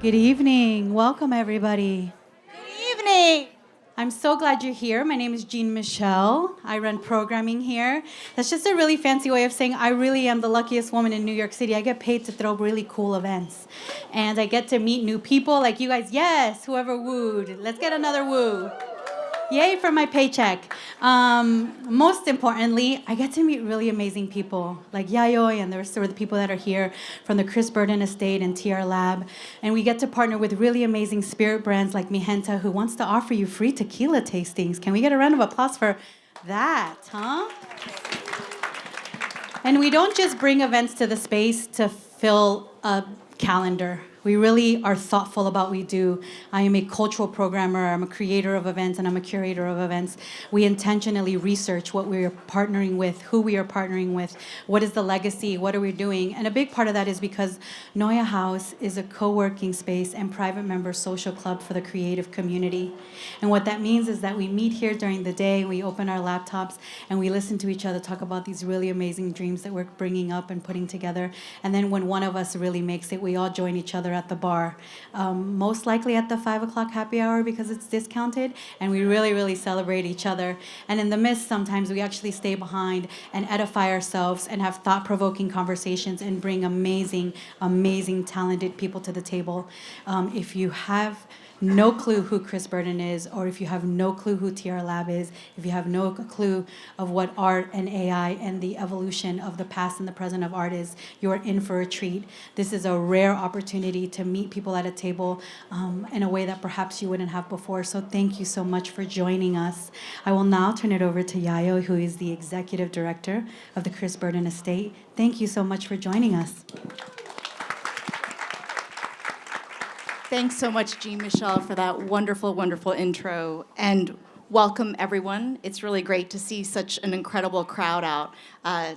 Good evening. Welcome, everybody. Good evening. I'm so glad you're here. My name is Jean Michelle. I run programming here. That's just a really fancy way of saying I really am the luckiest woman in New York City. I get paid to throw really cool events. And I get to meet new people like you guys. Yes, whoever wooed. Let's get another woo. Yay for my paycheck. Most importantly, I get to meet really amazing people like Yayoi and the rest of the people that are here from the Chris Burden Estate and TRLab. And we get to partner with really amazing spirit brands like Mijenta, who wants to offer you free tequila tastings. Can we get a round of applause for that, huh? And we don't just bring events to the space to fill a calendar. We really are thoughtful about what we do. I am a cultural programmer, I'm a creator of events, and I'm a curator of events. We intentionally research what we are partnering with, who we are partnering with, what is the legacy, what are we doing. And a big part of that is because NeueHouse is a co-working space and private member social club for the creative community. And what that means is that we meet here during the day, we open our laptops, and we listen to each other talk about these really amazing dreams that we're bringing up and putting together. And then when one of us really makes it, we all join each other at the bar, most likely at the 5 o'clock happy hour because it's discounted, and we really, really celebrate each other. And in the midst, sometimes we actually stay behind and edify ourselves and have thought-provoking conversations and bring amazing, amazing, talented people to the table. If you have no clue who Chris Burden is, or if you have no clue who TRLab is, if you have no clue of what art and AI and the evolution of the past and the present of art is, you're in for a treat. This is a rare opportunity to meet people at a table in a way that perhaps you wouldn't have before. So thank you so much for joining us. I will now turn it over to Yayoi, who is the executive director of the Chris Burden Estate. Thank you so much for joining us. Thanks so much, Jean Michelle, for that wonderful, wonderful intro. And welcome, everyone. It's really great to see such an incredible crowd out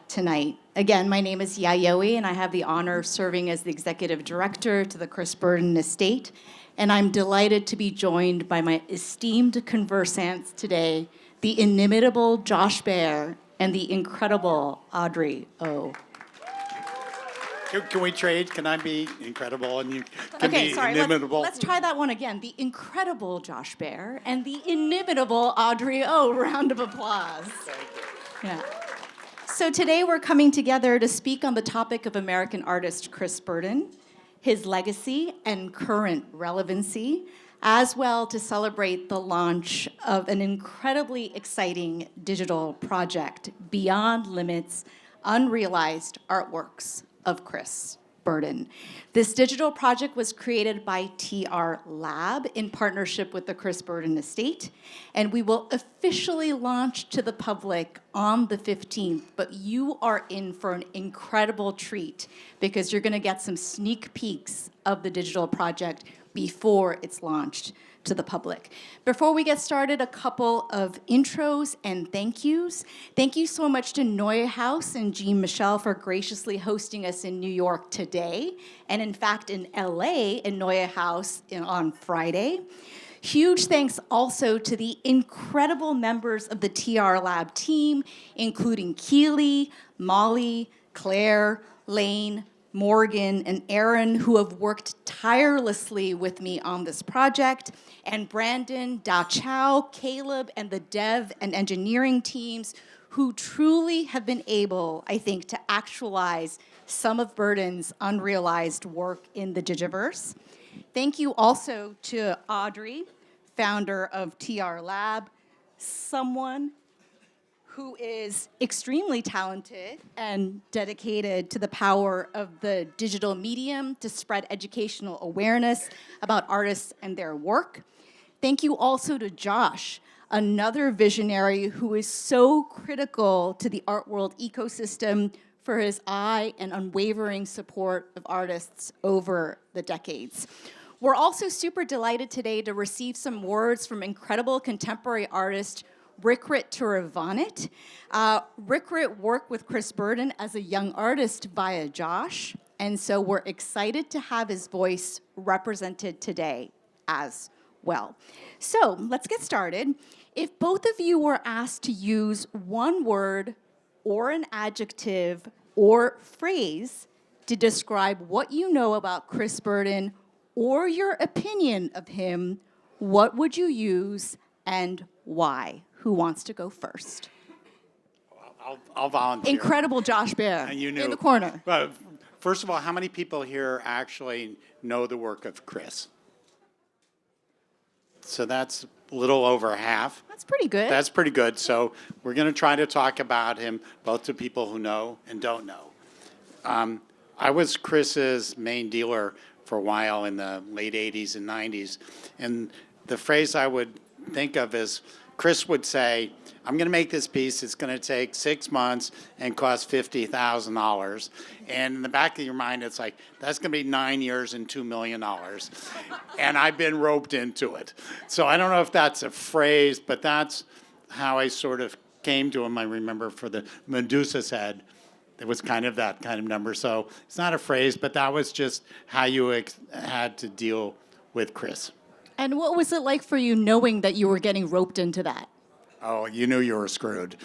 tonight. Again, my name is Yayoi, and I have the honor of serving as the executive director to the Chris Burden Estate. And I'm delighted to be joined by my esteemed conversants today, the inimitable Josh Baer and the incredible Audrey Ou. Can we trade? Can I be incredible and you can be inimitable? Let's try that one again. The incredible Josh Baer and the inimitable Audrey Ou. Round of applause. Yeah. So today we're coming together to speak on the topic of American artist Chris Burden, his legacy and current relevancy, as well to celebrate the launch of an incredibly exciting digital project, Beyond Limits, Unrealized Artworks of Chris Burden. This digital project was created by TRLab in partnership with the Chris Burden Estate, and we will officially launch to the public on the 15th, but you are in for an incredible treat because you're gonna get some sneak peeks of the digital project before it's launched to the public. Before we get started, a couple of intros and thank yous. Thank you so much to NeueHouse and Jean Michelle for graciously hosting us in New York today, and in fact in LA in NeueHouse on Friday. Huge thanks also to the incredible members of the TRLab team, including Keely, Molly, Claire, Lane, Morgan, and Aaron, who have worked tirelessly with me on this project, and Brandon, Da Chow, Caleb, and the dev and engineering teams who truly have been able, I think, to actualize some of Burden's unrealized work in the Digiverse. Thank you also to Audrey, founder of TRLab, someone who is extremely talented and dedicated to the power of the digital medium to spread educational awareness about artists and their work. Thank you also to Josh, another visionary who is so critical to the art world ecosystem for his eye and unwavering support of artists over the decades. We're also super delighted today to receive some words from incredible contemporary artist Rirkrit Tiravanija. Rirkrit worked with Chris Burden as a young artist via Josh, and so we're excited to have his voice represented today as well. So let's get started. If both of you were asked to use one word or an adjective or phrase to describe what you know about Chris Burden or your opinion of him, what would you use and why? Who wants to go first? I'll volunteer. Incredible Josh Baer And you knew. in the corner. Well, first of all, how many people here actually know the work of Chris? So that's a little over half. That's pretty good. That's pretty good. So we're going to try to talk about him both to people who know and don't know. I was Chris's main dealer for a while in the late 80s and 90s. And the phrase I would think of is Chris would say, I'm going to make this piece. It's going to take 6 months and cost $50,000. And in the back of your mind, it's like, that's going to be 9 years and $2 million. And I've been roped into it. So I don't know if that's a phrase, but that's how I sort of came to him. I remember for the Medusa's head, it was kind of that kind of number. So it's not a phrase, but that was just how you had to deal with Chris. And what was it like for you knowing that you were getting roped into that? Oh, you knew you were screwed.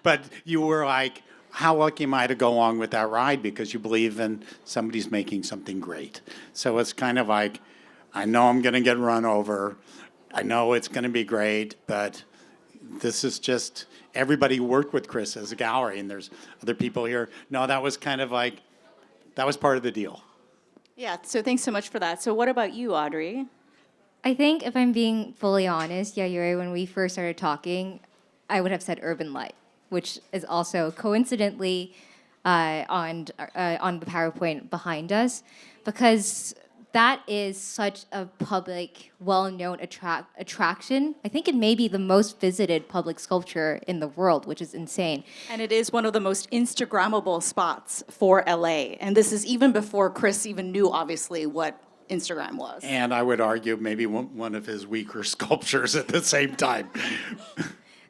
But you were like, how lucky am I to go along with that ride because you believe in somebody's making something great. So it's kind of like, I know I'm going to get run over. I know it's going to be great, but this is just, everybody worked with Chris as a gallery, and there's other people here. No, that was kind of like, that was part of the deal. Yeah, so thanks so much for that. So what about you, Audrey? I think if I'm being fully honest, Yayoi, when we first started talking, I would have said urban light, which is also coincidentally on the PowerPoint behind us, because that is such a public, well-known attraction. I think it may be the most visited public sculpture in the world, which is insane. And it is one of the most Instagrammable spots for LA. And this is even before Chris even knew, obviously, what Instagram was. And I would argue maybe one of his weaker sculptures at the same time.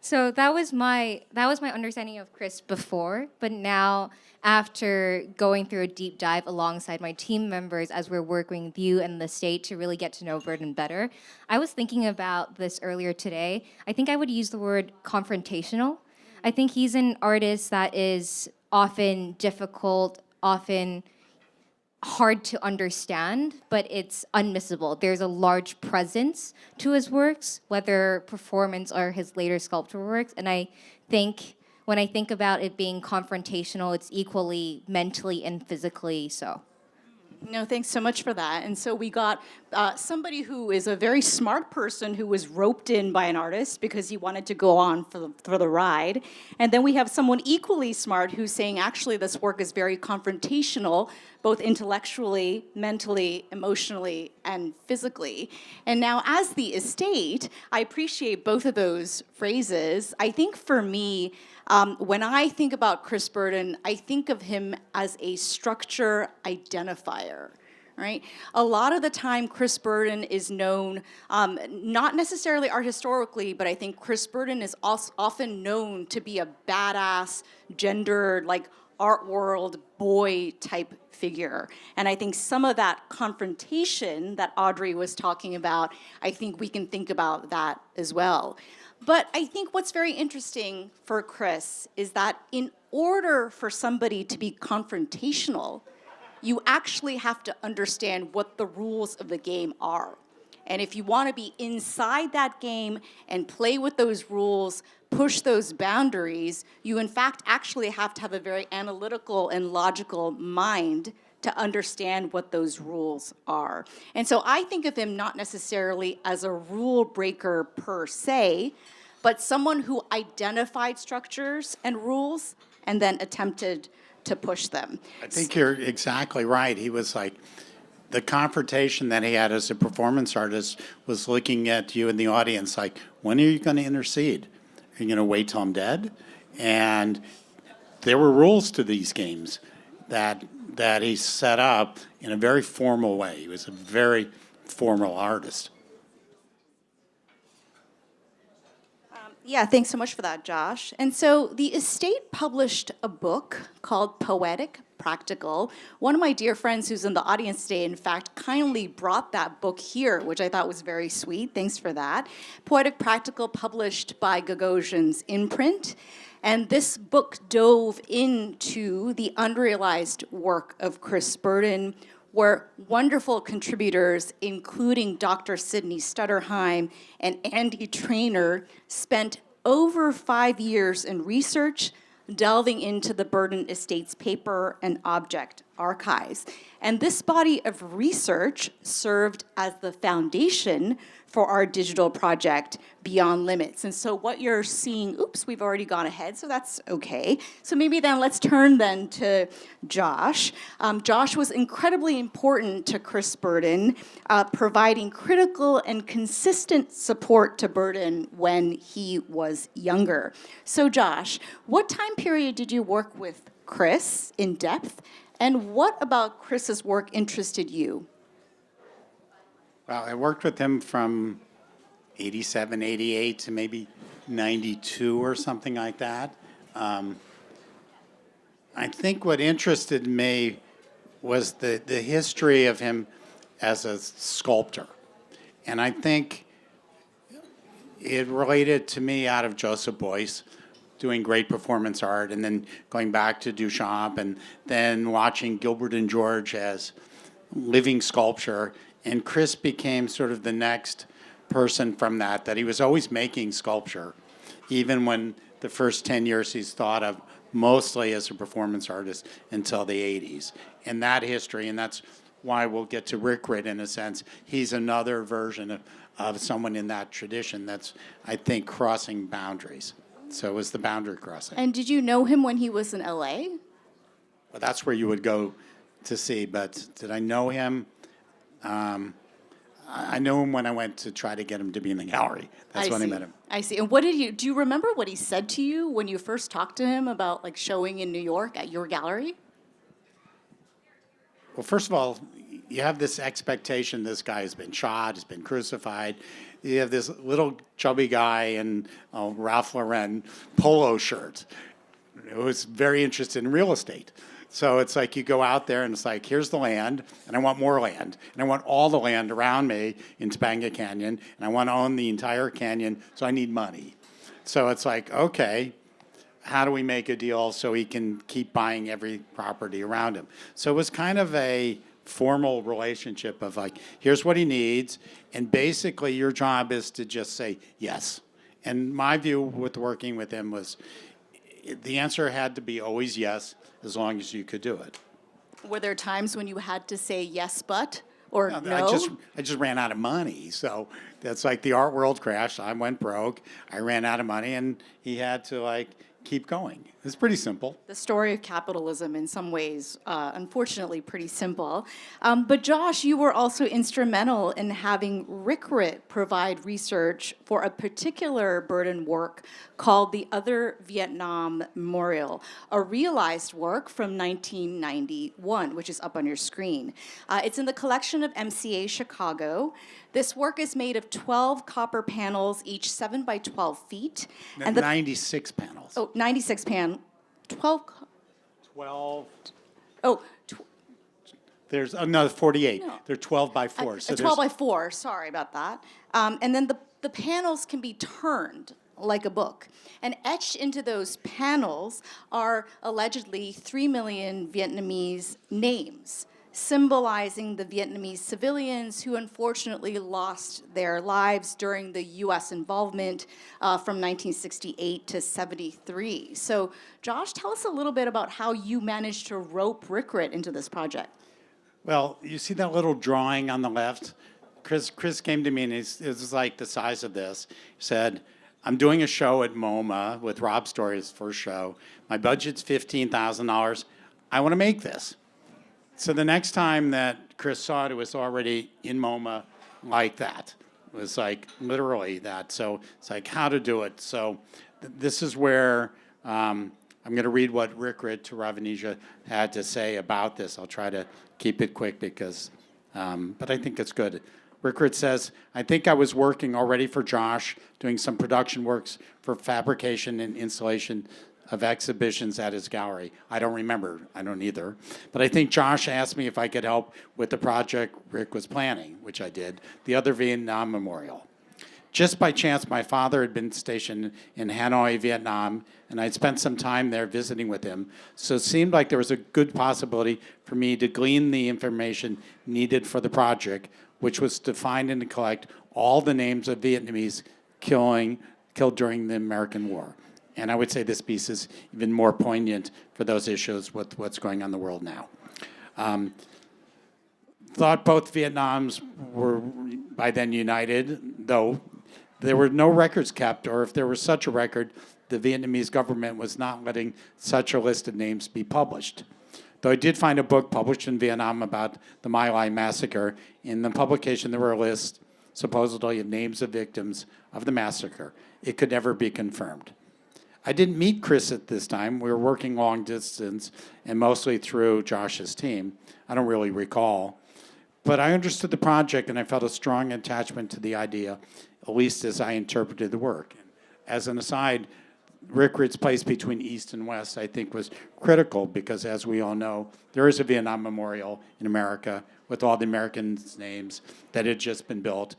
So that was my understanding of Chris before, but now after going through a deep dive alongside my team members as we're working with you and the state to really get to know Burden better, I was thinking about this earlier today. I think I would use the word confrontational. I think he's an artist that is often difficult, often hard to understand, but it's unmissable. There's a large presence to his works, whether performance or his later sculptural works. And I think when I think about it being confrontational, it's equally mentally and physically so. No, thanks so much for that. And so we got somebody who is a very smart person who was roped in by an artist because he wanted to go on for the ride. And then we have someone equally smart who's saying, actually, this work is very confrontational, both intellectually, mentally, emotionally, and physically. And now as the estate, I appreciate both of those phrases. I think for me, when I think about Chris Burden, I think of him as a structure identifier, right? A lot of the time, Chris Burden is known, not necessarily art historically, but I think Chris Burden is also often known to be a badass, gendered, like art world boy type figure. And I think some of that confrontation that Audrey was talking about, I think we can think about that as well. But I think what's very interesting for Chris is that in order for somebody to be confrontational, you actually have to understand what the rules of the game are. And if you want to be inside that game and play with those rules, push those boundaries, you in fact actually have to have a very analytical and logical mind to understand what those rules are. And so I think of him not necessarily as a rule breaker per se, but someone who identified structures and rules and then attempted to push them. I think you're exactly right. He was like, the confrontation that he had as a performance artist was looking at you in the audience like, when are you going to intercede? Are you going to wait till I'm dead? And there were rules to these games that he set up in a very formal way. He was a very formal artist. Yeah, thanks so much for that, Josh. And so the estate published a book called Poetic Practical. One of my dear friends who's in the audience today, in fact, kindly brought that book here, which I thought was very sweet. Thanks for that. Poetic Practical, published by Gagosian's imprint. And this book dove into the unrealized work of Chris Burden, where wonderful contributors, including Dr. Sydney Stutterheim and Andy Trainer, spent over 5 years in research, delving into the Burden Estates paper and object archives. And this body of research served as the foundation for our digital project, Beyond Limits. And so what you're seeing, oops, we've already gone ahead, so that's okay. So maybe then let's turn then to Josh. Josh was incredibly important to Chris Burden, providing critical and consistent support to Burden when he was younger. So Josh, what time period did you work with Chris in depth, and what about Chris's work interested you? Well, I worked with him from 87, 88 to maybe 92 or something like that. I think what interested me was the history of him as a sculptor. And I think it related to me out of Joseph Beuys, doing great performance art, and then going back to Duchamp, and then watching Gilbert and George as living sculpture. And Chris became sort of the next person from that he was always making sculpture, even when the first 10 years he's thought of mostly as a performance artist until the 80s. And that history, and that's why we'll get to Rirkrit in a sense, he's another version of someone in that tradition that's, I think, crossing boundaries. So it was the boundary crossing. And did you know him when he was in LA? Well, that's where you would go to see, but did I know him? I knew him when I went to try to get him to be in the gallery. That's when I met him. I see. And do you remember what he said to you when you first talked to him about like showing in New York at your gallery? Well, first of all, you have this expectation this guy has been shot, has been crucified. You have this little chubby guy in a Ralph Lauren polo shirt who was very interested in real estate. So it's like you go out there and it's like, here's the land, and I want more land. And I want all the land around me in Topanga Canyon, and I want to own the entire canyon, so I need money. So it's like, okay, how do we make a deal so he can keep buying every property around him? So it was kind of a formal relationship of like, here's what he needs, and basically your job is to just say yes. And my view with working with him was the answer had to be always yes, as long as you could do it. Were there times when you had to say yes, but, or no? I just ran out of money. So that's like the art world crashed. I went broke. I ran out of money, and he had to like keep going. It's pretty simple. The story of capitalism, in some ways, unfortunately, pretty simple. But Josh, you were also instrumental in having Rirkrit provide research for a particular Burden work called The Other Vietnam Memorial, a realized work from 1991, which is up on your screen. It's in the collection of MCA Chicago. This work is made of 12 copper panels, each 7 by 12 feet. And 96 panels. Oh, 96 panels. 12. 12. Oh, There's another 48. No. They're 12 by 4. So 12 by 4, sorry about that. And then the panels can be turned like a book. And etched into those panels are allegedly 3 million Vietnamese names, symbolizing the Vietnamese civilians who unfortunately lost their lives during the U.S. involvement from 1968 to 73. So, Josh, tell us a little bit about how you managed to rope Rirkrit into this project. Well, you see that little drawing on the left? Chris came to me, and it was like the size of this. He said, I'm doing a show at MoMA with Rob Story's first show. My budget's $15,000. I want to make this. So the next time that Chris saw it, it was already in MoMA like that. It was like literally that. So it's like how to do it. So this is where I'm going to read what Rirkrit Tiravanija had to say about this. I'll try to keep it quick because, but I think it's good. Rirkrit says, I think I was working already for Josh, doing some production works for fabrication and installation of exhibitions at his gallery. I don't remember. I don't either. But I think Josh asked me if I could help with the project Rick was planning, which I did, the Other Vietnam Memorial. Just by chance, my father had been stationed in Hanoi, Vietnam, and I'd spent some time there visiting with him. So it seemed like there was a good possibility for me to glean the information needed for the project, which was to find and to collect all the names of Vietnamese killed during the American War. And I would say this piece is even more poignant for those issues with what's going on in the world now. Thought both Vietnams were by then united, though there were no records kept, or if there was such a record, the Vietnamese government was not letting such a list of names be published. Though I did find a book published in Vietnam about the My Lai massacre. In the publication, there were a list, supposedly, of names of victims of the massacre. It could never be confirmed. I didn't meet Chris at this time. We were working long distance and mostly through Josh's team. I don't really recall. But I understood the project and I felt a strong attachment to the idea, at least as I interpreted the work. As an aside, Rirkrit's place between East and West, I think, was critical because, as we all know, there is a Vietnam memorial in America with all the Americans' names that had just been built,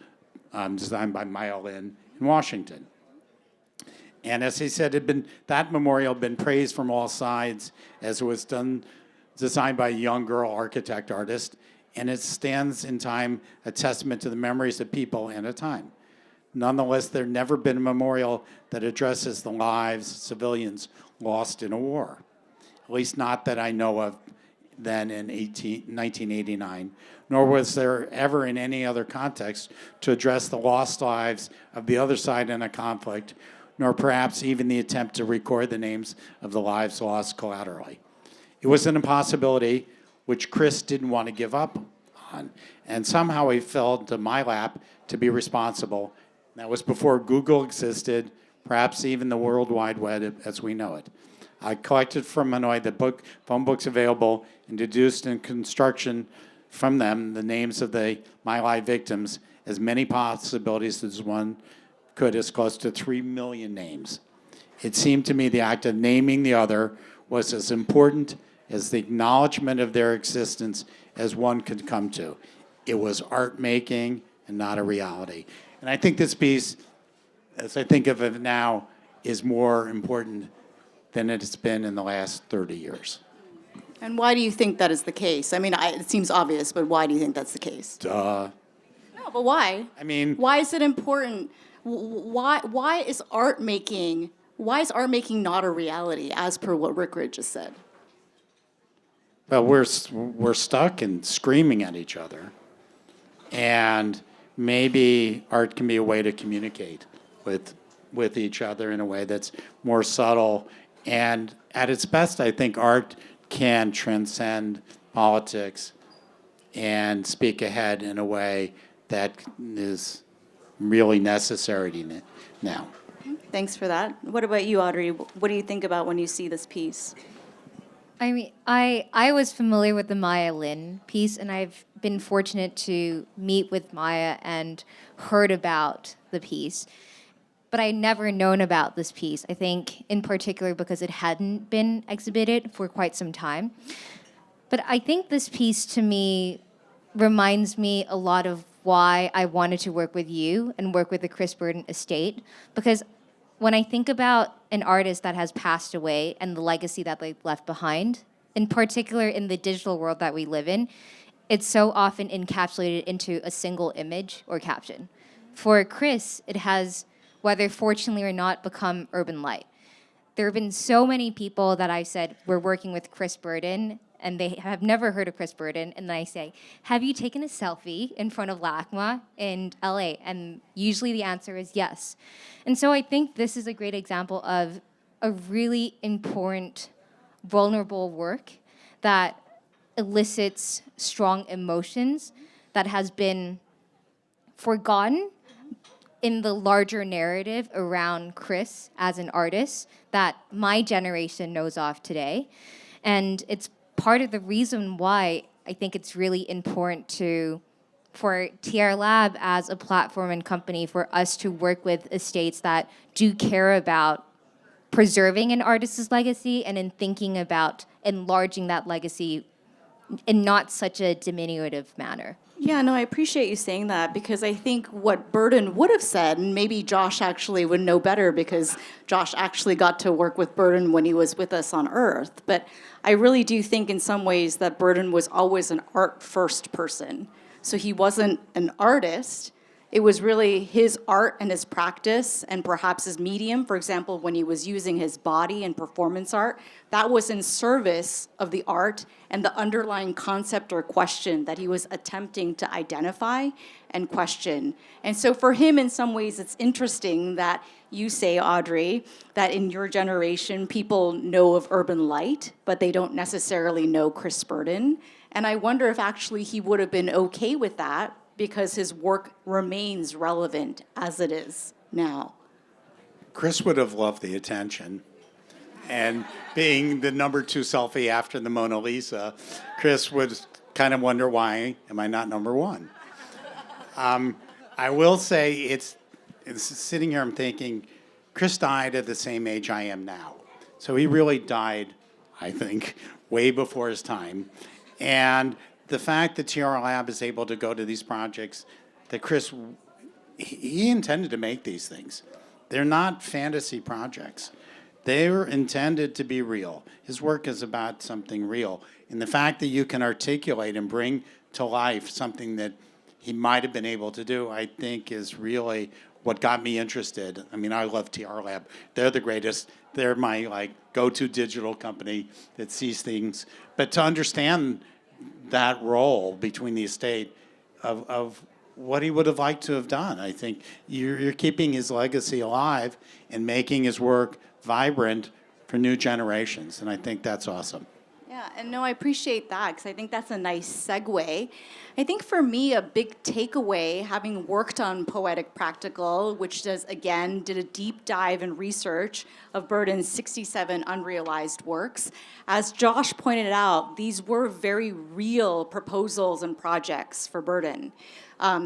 designed by Mile in Washington. And as he said, that memorial had been praised from all sides as it was designed by a young girl architect artist, and it stands in time a testament to the memories of people and a time. Nonetheless, there had never been a memorial that addresses the lives of civilians lost in a war, at least not that I know of then in 1989, nor was there ever in any other context to address the lost lives of the other side in a conflict, nor perhaps even the attempt to record the names of the lives lost collaterally. It was an impossibility which Chris didn't want to give up on, and somehow he fell into my lap to be responsible. That was before Google existed, perhaps even the World Wide Web as we know it. I collected from Hanoi the phone books available and deduced in construction from them the names of the My Lai victims, as many possibilities as one could, as close to 3 million names. It seemed to me the act of naming the other was as important as the acknowledgement of their existence as one could come to. It was art making and not a reality. And I think this piece, as I think of it now, is more important than it's been in the last 30 years. And why do you think that is the case? I mean, it seems obvious, but why do you think that's the case? Duh. No, but why? I mean, why is it important? Why is art making not a reality, as per what Rirkrit just said? well, we're stuck and screaming at each other. And maybe art can be a way to communicate with each other in a way that's more subtle. And at its best, I think art can transcend politics and speak ahead in a way that is really necessary now. Thanks for that. What about you, Audrey? What do you think about when you see this piece? I mean, I was familiar with the Maya Lin piece, and I've been fortunate to meet with Maya and heard about the piece. But I'd never known about this piece, I think, in particular because it hadn't been exhibited for quite some time. But I think this piece, to me, reminds me a lot of why I wanted to work with you and work with the Chris Burden estate, because when I think about an artist that has passed away and the legacy that they've left behind, in particular in the digital world that we live in, it's so often encapsulated into a single image or caption. For Chris, it has, whether fortunately or not, become urban light. There have been so many people that I said, we're working with Chris Burden, and they have never heard of Chris Burden, and then I say, have you taken a selfie in front of LACMA in LA? And usually the answer is yes. And so I think this is a great example of a really important, vulnerable work that elicits strong emotions that has been forgotten in the larger narrative around Chris as an artist that my generation knows of today. And it's part of the reason why I think it's really important for TRLab as a platform and company for us to work with estates that do care about preserving an artist's legacy and in thinking about enlarging that legacy in not such a diminutive manner. Yeah, no, I appreciate you saying that because I think what Burden would have said, and maybe Josh actually would know better because Josh actually got to work with Burden when he was with us on Earth. But I really do think in some ways that Burden was always an art-first person. So he wasn't an artist. It was really his art and his practice and perhaps his medium. For example, when he was using his body in performance art, that was in service of the art and the underlying concept or question that he was attempting to identify and question. And so for him, in some ways, it's interesting that you say, Audrey, that in your generation, people know of urban light, but they don't necessarily know Chris Burden. And I wonder if actually he would have been okay with that because his work remains relevant as it is now. Chris would have loved the attention. And being the number 2 selfie after the Mona Lisa, Chris would kind of wonder, why am I not number 1? I will say, it's sitting here, I'm thinking, Chris died at the same age I am now. So he really died, I think, way before his time. And the fact that TRLab is able to go to these projects, that Chris, he intended to make these things. They're not fantasy projects. They're intended to be real. His work is about something real. And the fact that you can articulate and bring to life something that he might have been able to do, I think is really what got me interested. I mean, I love TRLab. They're the greatest. They're my go-to digital company that sees things. But to understand that role between the estate of what he would have liked to have done, I think you're keeping his legacy alive and making his work vibrant for new generations, and I think that's awesome. Yeah, and no, I appreciate that because I think that's a nice segue. I think for me, a big takeaway, having worked on Poetic Practical, which did a deep dive and research of Burden's 67 unrealized works. As Josh pointed out, these were very real proposals and projects for Burden.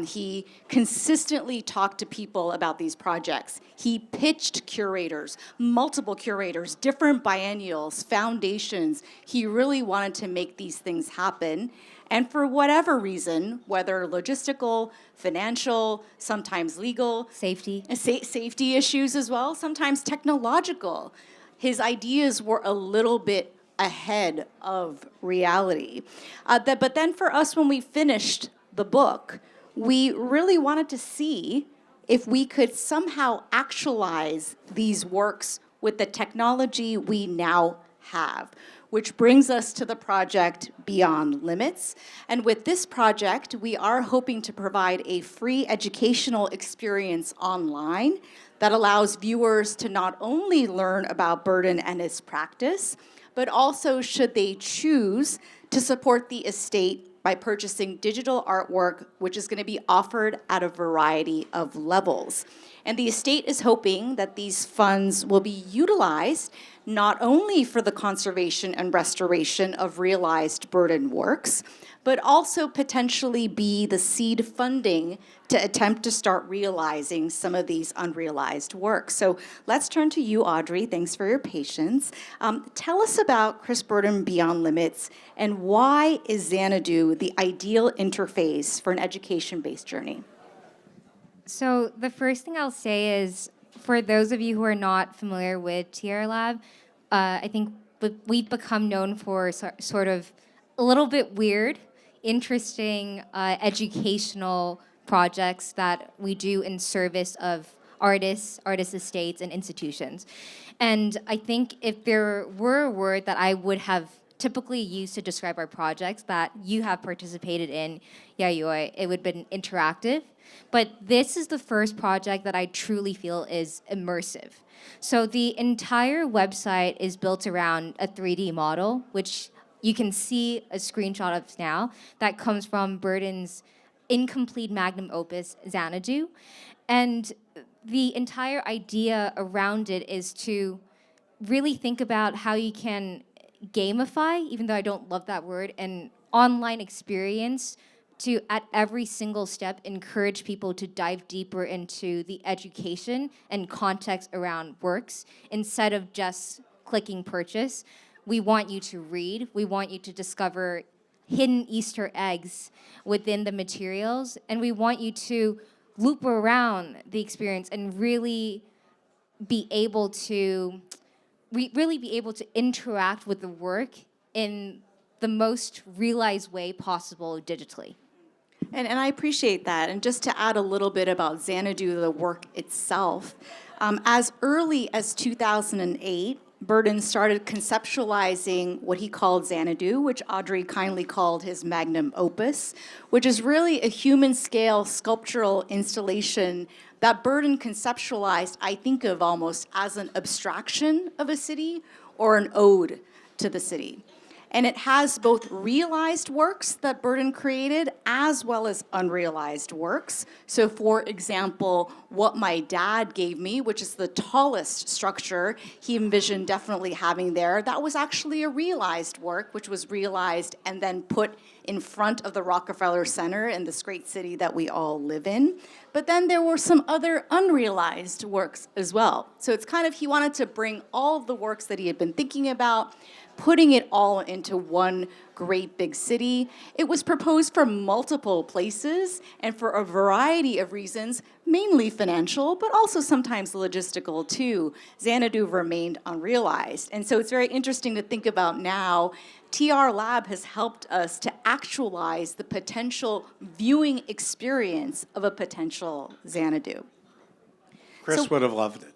He consistently talked to people about these projects. He pitched curators, multiple curators, different biennials, foundations. He really wanted to make these things happen. And for whatever reason, whether logistical, financial, sometimes legal, Safety. Safety issues as well, sometimes technological, his ideas were a little bit ahead of reality. But then for us, when we finished the book, we really wanted to see if we could somehow actualize these works with the technology we now have, which brings us to the project Beyond Limits. And with this project, we are hoping to provide a free educational experience online that allows viewers to not only learn about Burden and his practice, but also, should they choose, to support the estate by purchasing digital artwork, which is going to be offered at a variety of levels. And the estate is hoping that these funds will be utilized not only for the conservation and restoration of realized Burden works, but also potentially be the seed funding to attempt to start realizing some of these unrealized works. So let's turn to you, Audrey. Thanks for your patience. Tell us about Chris Burden Beyond Limits, and why is Xanadu the ideal interface for an education-based journey? So the first thing I'll say is, for those of you who are not familiar with TRLab, I think we've become known for sort of a little bit weird, interesting, educational projects that we do in service of artists, artist estates, and institutions. And I think if there were a word that I would have typically used to describe our projects that you have participated in, Yayoi, it would have been interactive. But this is the first project that I truly feel is immersive. So the entire website is built around a 3D model, which you can see a screenshot of now, that comes from Burden's incomplete magnum opus, Xanadu. And the entire idea around it is to really think about how you can gamify, even though I don't love that word, an online experience to, at every single step, encourage people to dive deeper into the education and context around works instead of just clicking purchase. We want you to read. We want you to discover hidden Easter eggs within the materials, and we want you to loop around the experience and really be able to interact with the work in the most realized way possible digitally. And I appreciate that. And just to add a little bit about Xanadu, the work itself, as early as 2008, Burden started conceptualizing what he called Xanadu, which Audrey kindly called his magnum opus, which is really a human-scale sculptural installation that Burden conceptualized, I think of almost as an abstraction of a city or an ode to the city. And it has both realized works that Burden created as well as unrealized works. So for example, what my dad gave me, which is the tallest structure he envisioned definitely having there, that was actually a realized work, which was realized and then put in front of the Rockefeller Center in this great city that we all live in. But then there were some other unrealized works as well. So it's kind of, he wanted to bring all of the works that he had been thinking about, putting it all into one great big city. It was proposed for multiple places and for a variety of reasons, mainly financial, but also sometimes logistical too. Xanadu remained unrealized. And so it's very interesting to think about now. TRLab has helped us to actualize the potential viewing experience of a potential Xanadu. Chris would have loved it.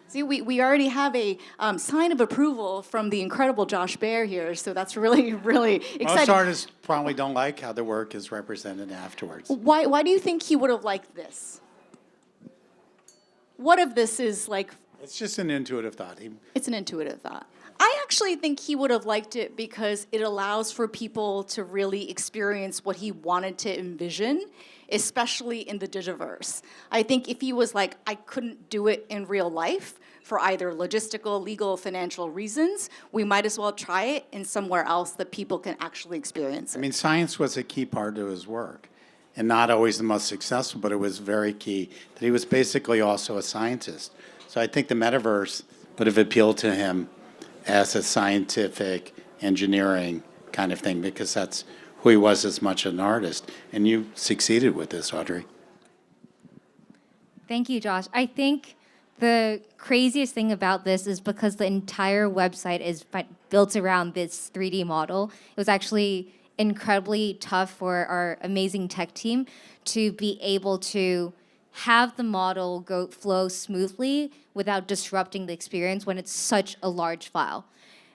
See, we already have a sign of approval from the incredible Josh Baer here, so that's really, really exciting. Most artists probably don't like how the work is represented afterwards. Why do you think he would have liked this? What if this is like... It's just an intuitive thought. It's an intuitive thought. I actually think he would have liked it because it allows for people to really experience what he wanted to envision, especially in the Digiverse. I think if he was like, I couldn't do it in real life for either logistical, legal, financial reasons, we might as well try it in somewhere else that people can actually experience it. I mean, science was a key part of his work, and not always the most successful, but it was very key that he was basically also a scientist. So I think the metaverse would have appealed to him as a scientific engineering kind of thing, because that's who he was as much an artist. And you succeeded with this, Audrey. Thank you, Josh. I think the craziest thing about this is because the entire website is built around this 3D model. It was actually incredibly tough for our amazing tech team to be able to have the model flow smoothly without disrupting the experience when it's such a large file.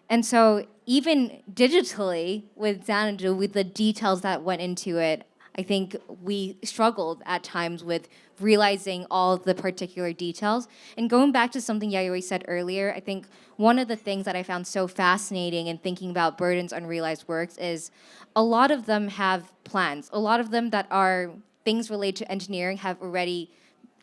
And so even digitally with Xanadu, with the details that went into it, I think we struggled at times with realizing all of the particular details. And going back to something Yayoi said earlier, I think one of the things that I found so fascinating in thinking about Burden's unrealized works is a lot of them have plans. A lot of them that are things related to engineering have already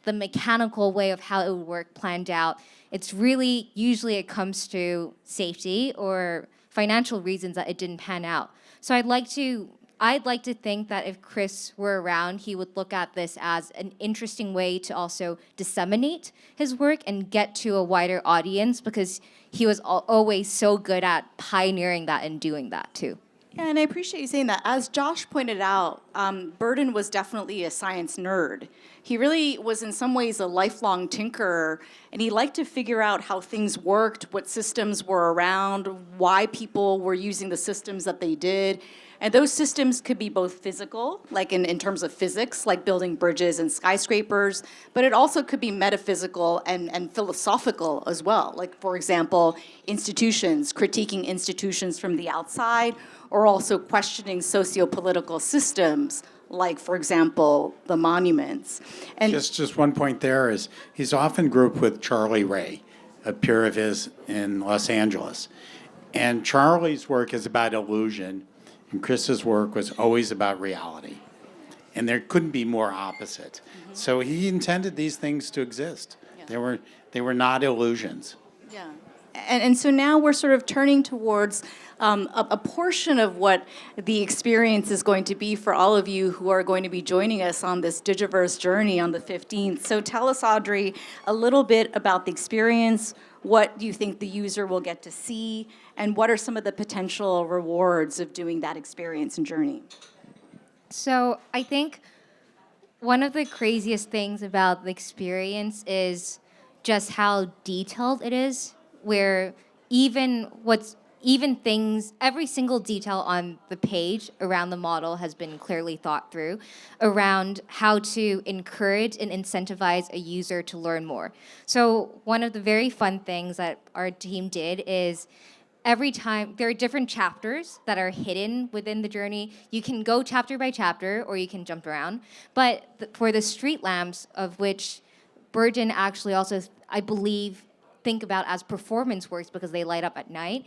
the mechanical way of how it would work planned out. It's really, usually it comes to safety or financial reasons that it didn't pan out. So I'd like to think that if Chris were around, he would look at this as an interesting way to also disseminate his work and get to a wider audience, because he was always so good at pioneering that and doing that too. Yeah, and I appreciate you saying that. As Josh pointed out, Burden was definitely a science nerd. He really was in some ways a lifelong tinkerer, and he liked to figure out how things worked, what systems were around, why people were using the systems that they did. And those systems could be both physical, like in terms of physics, like building bridges and skyscrapers, but it also could be metaphysical and philosophical as well. Like, for example, institutions, critiquing institutions from the outside, or also questioning socio-political systems, like, for example, the monuments. And just one point there is he's often grouped with Charlie Ray, a peer of his in Los Angeles. And Charlie's work is about illusion, and Chris's work was always about reality. And there couldn't be more opposite. Mm-hmm. So he intended these things to exist. Yeah. They were not illusions. Yeah. And so now we're sort of turning towards a portion of what the experience is going to be for all of you who are going to be joining us on this Digiverse journey on the 15th. So tell us, Audrey, a little bit about the experience, What do you think the user will get to see? And what are some of the potential rewards of doing that experience and journey? So I think one of the craziest things about the experience is just how detailed it is, where even things, every single detail on the page around the model has been clearly thought through around how to encourage and incentivize a user to learn more. So one of the very fun things that our team did is every time there are different chapters that are hidden within the journey. You can go chapter by chapter or you can jump around. But for the street lamps, of which Burden actually also, I believe, think about as performance works because they light up at night,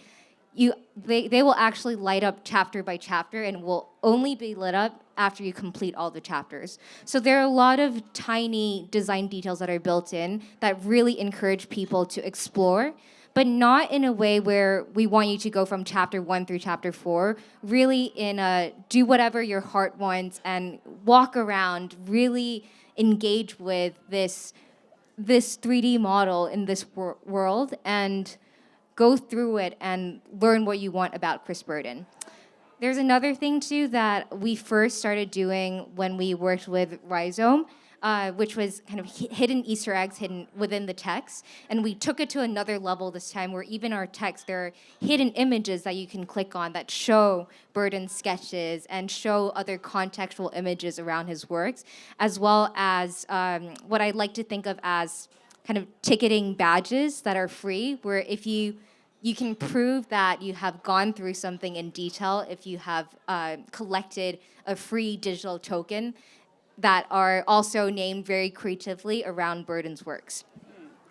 they will actually light up chapter by chapter and will only be lit up after you complete all the chapters. So there are a lot of tiny design details that are built in that really encourage people to explore, but not in a way where we want you to go from chapter 1 through chapter 4, really in a do whatever your heart wants and walk around, really engage with this 3D model in this world and go through it and learn what you want about Chris Burden. There's another thing too that we first started doing when we worked with Rhizome, which was kind of hidden Easter eggs hidden within the text. And we took it to another level this time where even our text, there are hidden images that you can click on that show Burden's sketches and show other contextual images around his works, as well as what I like to think of as kind of ticketing badges that are free, where if you can prove that you have gone through something in detail if you have collected a free digital token that are also named very creatively around Burden's works.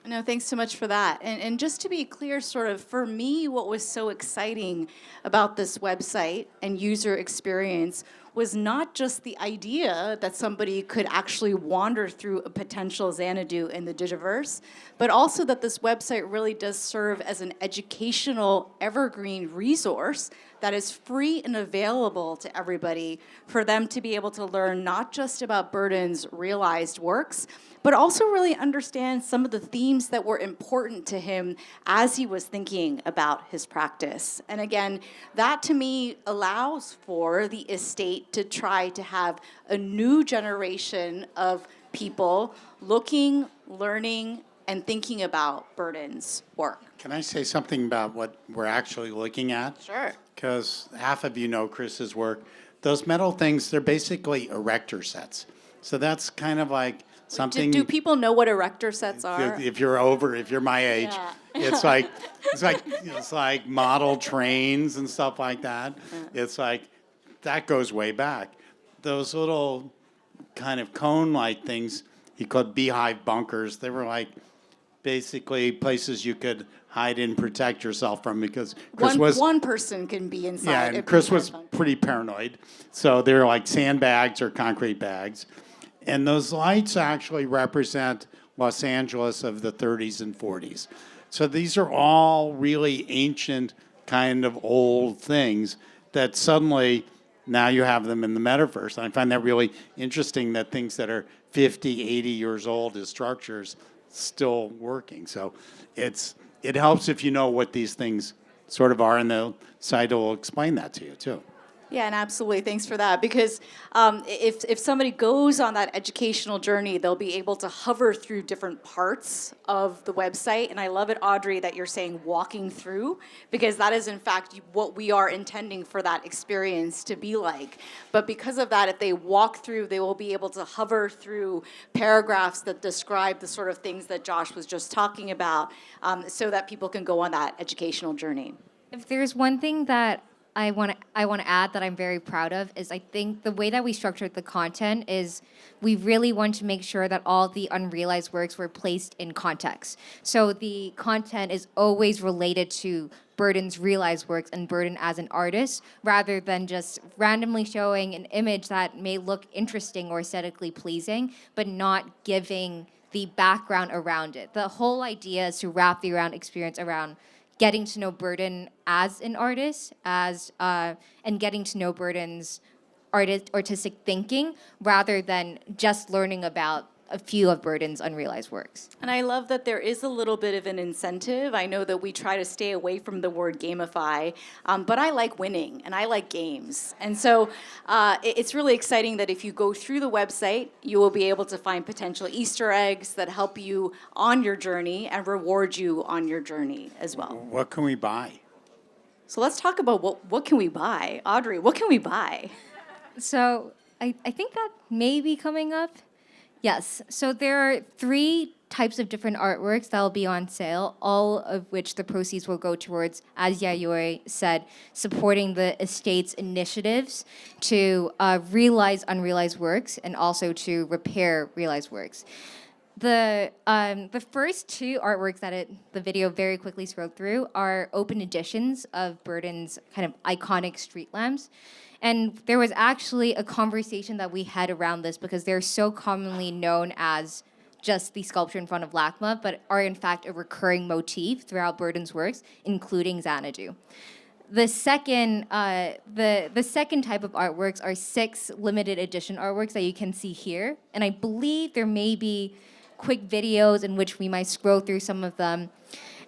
No, thanks so much for that. And just to be clear, sort of, for me, what was so exciting about this website and user experience was not just the idea that somebody could actually wander through a potential Xanadu in the Digiverse, but also that this website really does serve as an educational evergreen resource that is free and available to everybody for them to be able to learn not just about Burden's realized works, but also really understand some of the themes that were important to him as he was thinking about his practice. And again, that to me allows for the estate to try to have a new generation of people looking, learning, and thinking about Burden's work. Can I say something about what we're actually looking at? Sure. Because half of you know Chris's work. Those metal things, they're basically erector sets. So that's kind of like something. Do people know what erector sets are? If you're my age, Yeah. it's like model trains and stuff like that. It's like that goes way back. Those little kind of cone-like things he called beehive bunkers. They were like basically places you could hide and protect yourself from because Chris was one person can be inside. yeah, and Chris was pretty paranoid. So they were like sandbags or concrete bags. And those lights actually represent Los Angeles of the 30s and 40s. So these are all really ancient, kind of old things that suddenly now you have them in the metaverse. And I find that really interesting that things that are 50, 80 years old as structures still working. So it helps if you know what these things sort of are, and the site will explain that to you too. Yeah, and absolutely. Thanks for that. Because if somebody goes on that educational journey, they'll be able to hover through different parts of the website. And I love it, Audrey, that you're saying walking through, because that is, in fact, what we are intending for that experience to be like. But because of that, if they walk through, they will be able to hover through paragraphs that describe the sort of things that Josh was just talking about, so that people can go on that educational journey. If there's one thing that I want to add that I'm very proud of is I think the way that we structured the content is we really want to make sure that all the unrealized works were placed in context. So the content is always related to Burden's realized works and Burden as an artist, rather than just randomly showing an image that may look interesting or aesthetically pleasing, but not giving the background around it. The whole idea is to wrap the experience around getting to know Burden as an artist, and getting to know Burden's artistic thinking, rather than just learning about a few of Burden's unrealized works. And I love that there is a little bit of an incentive. I know that we try to stay away from the word gamify, but I like winning and I like games. And so it's really exciting that if you go through the website, you will be able to find potential Easter eggs that help you on your journey and reward you on your journey as well. What can we buy? So let's talk about what can we buy? Audrey, what can we buy? So I think that may be coming up. Yes. So there are 3 types of different artworks that will be on sale, all of which the proceeds will go towards, as Yayoi said, supporting the estate's initiatives to realize unrealized works and also to repair realized works. The first 2 artworks that the video very quickly scrolled through are open editions of Burden's kind of iconic street lamps. And there was actually a conversation that we had around this because they're so commonly known as just the sculpture in front of LACMA, but are in fact a recurring motif throughout Burden's works, including Xanadu. The second type of artworks are 6 limited edition artworks that you can see here. And I believe there may be quick videos in which we might scroll through some of them.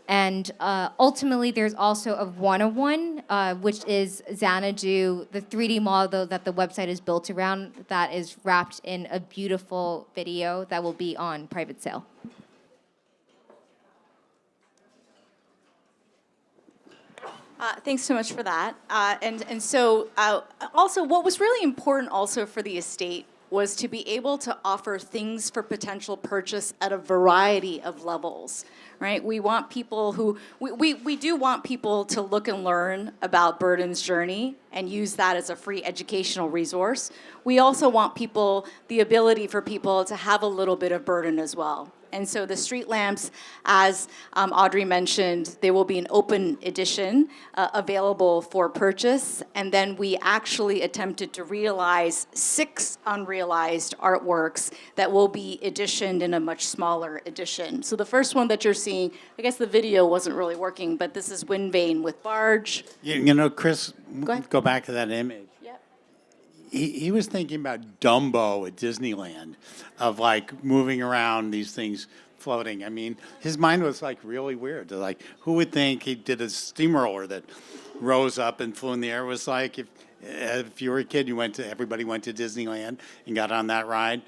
And ultimately, there's also a 101, which is Xanadu, the 3D model that the website is built around, that is wrapped in a beautiful video that will be on private sale. Thanks so much for that. And so also what was really important also for the estate was to be able to offer things for potential purchase at a variety of levels, right? We want people who, we do want people to look and learn about Burden's journey and use that as a free educational resource. We also want people, the ability for people to have a little bit of Burden as well. And so the street lamps, as Audrey mentioned, they will be an open edition available for purchase. And then we actually attempted to realize 6 unrealized artworks that will be editioned in a much smaller edition. So the first one that you're seeing, I guess the video wasn't really working, but this is Wind Vane with Barge. You know, Chris, Go back to that image. Yep. He was thinking about Dumbo at Disneyland, of like moving around these things floating. I mean, his mind was like really weird. Like, who would think he did a steamroller that rose up and flew in the air? It was like if you were a kid, everybody went to Disneyland and got on that ride.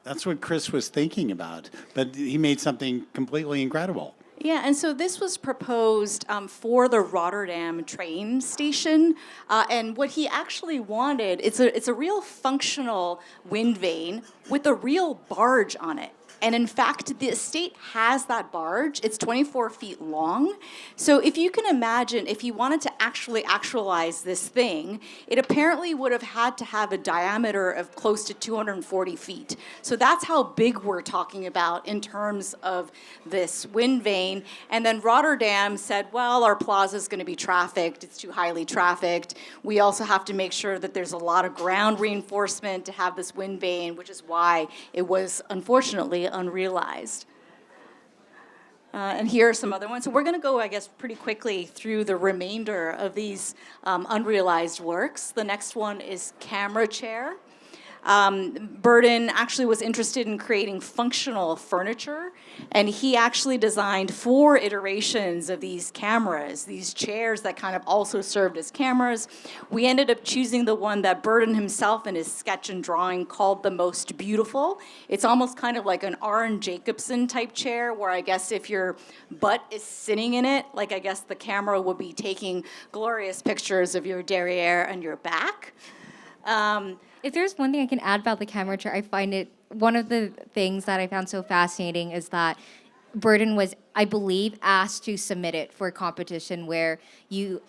That's what Chris was thinking about. But he made something completely incredible. Yeah, and so this was proposed for the Rotterdam train station, and what he actually wanted, it's a real functional wind vane with a real barge on it. And in fact, the estate has that barge. It's 24 feet long. So if you can imagine, if he wanted to actualize this thing, it apparently would have had to have a diameter of close to 240 feet. So that's how big we're talking about in terms of this wind vane. And then Rotterdam said, well, our plaza is going to be trafficked. It's too highly trafficked. We also have to make sure that there's a lot of ground reinforcement to have this wind vane, which is why it was unfortunately unrealized. And here are some other ones. So we're going to go, I guess, pretty quickly through the remainder of these unrealized works. The next one is Camera Chair. Burden actually was interested in creating functional furniture, and he actually designed 4 iterations of these cameras, these chairs that kind of also served as cameras. We ended up choosing the one that Burden himself in his sketch and drawing called the Most Beautiful. It's almost kind of like an Arne Jacobsen type chair, where I guess if your butt is sitting in it, like I guess the camera would be taking glorious pictures of your derriere and your back. If there's one thing I can add about the camera chair, I find it, one of the things that I found so fascinating is that Burden was, I believe, asked to submit it for a competition where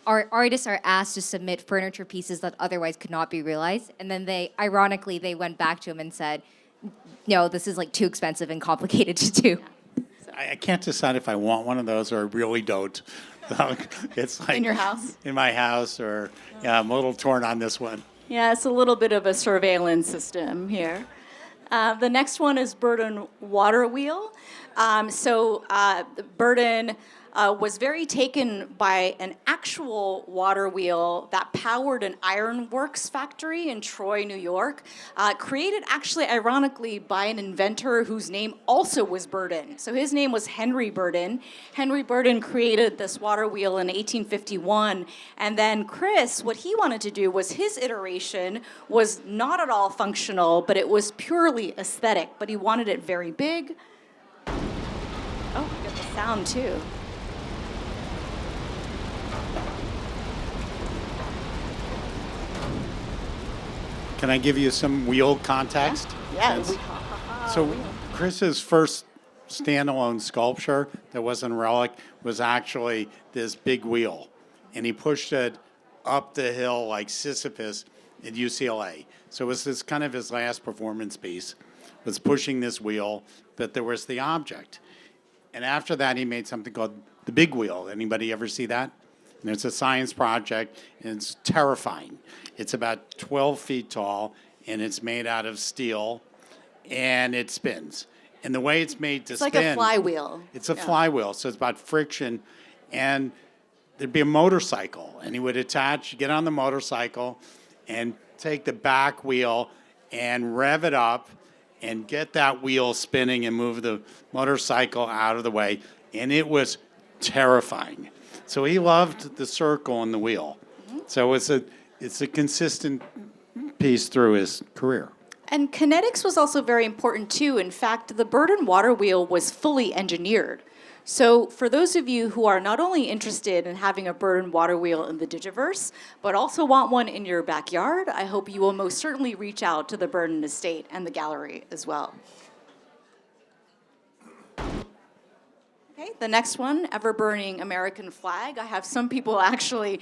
artists are asked to submit furniture pieces that otherwise could not be realized. And then they went back to him and said, no, this is like too expensive and complicated to do. I can't decide if I want one of those or I really don't. It's like In your house? In my house, or yeah, I'm a little torn on this one. Yeah, it's a little bit of a surveillance system here. The next one is Burden Water Wheel. Burden was very taken by an actual water wheel that powered an ironworks factory in Troy, New York, created actually ironically by an inventor whose name also was Burden. So his name was Henry Burden. Henry Burden created this water wheel in 1851, and then Chris, what he wanted to do was his iteration was not at all functional, but it was purely aesthetic, but he wanted it very big. Oh, we got the sound too. Can I give you some wheel context? Yeah. So Chris's first standalone sculpture that wasn't a relic was actually this big wheel. And he pushed it up the hill like Sisyphus at UCLA. So it was this kind of his last performance piece, was pushing this wheel, but there was the object. And after that, he made something called the big wheel. Anybody ever see that? And it's a science project, and it's terrifying. It's about 12 feet tall, and it's made out of steel, and it spins. And the way it's made to spin... It's like a flywheel. It's a flywheel, so it's about friction. And there'd be a motorcycle, and he would get on the motorcycle and take the back wheel and rev it up and get that wheel spinning and move the motorcycle out of the way. And it was terrifying. So he loved the circle and the wheel. Mm-hmm. So it's a consistent piece through his career. And kinetics was also very important too. In fact, the Burden water wheel was fully engineered. So for those of you who are not only interested in having a Burden water wheel in the Digiverse, but also want one in your backyard, I hope you will most certainly reach out to the Burden estate and the gallery as well. Okay, the next one, ever-burning American flag. I have some people actually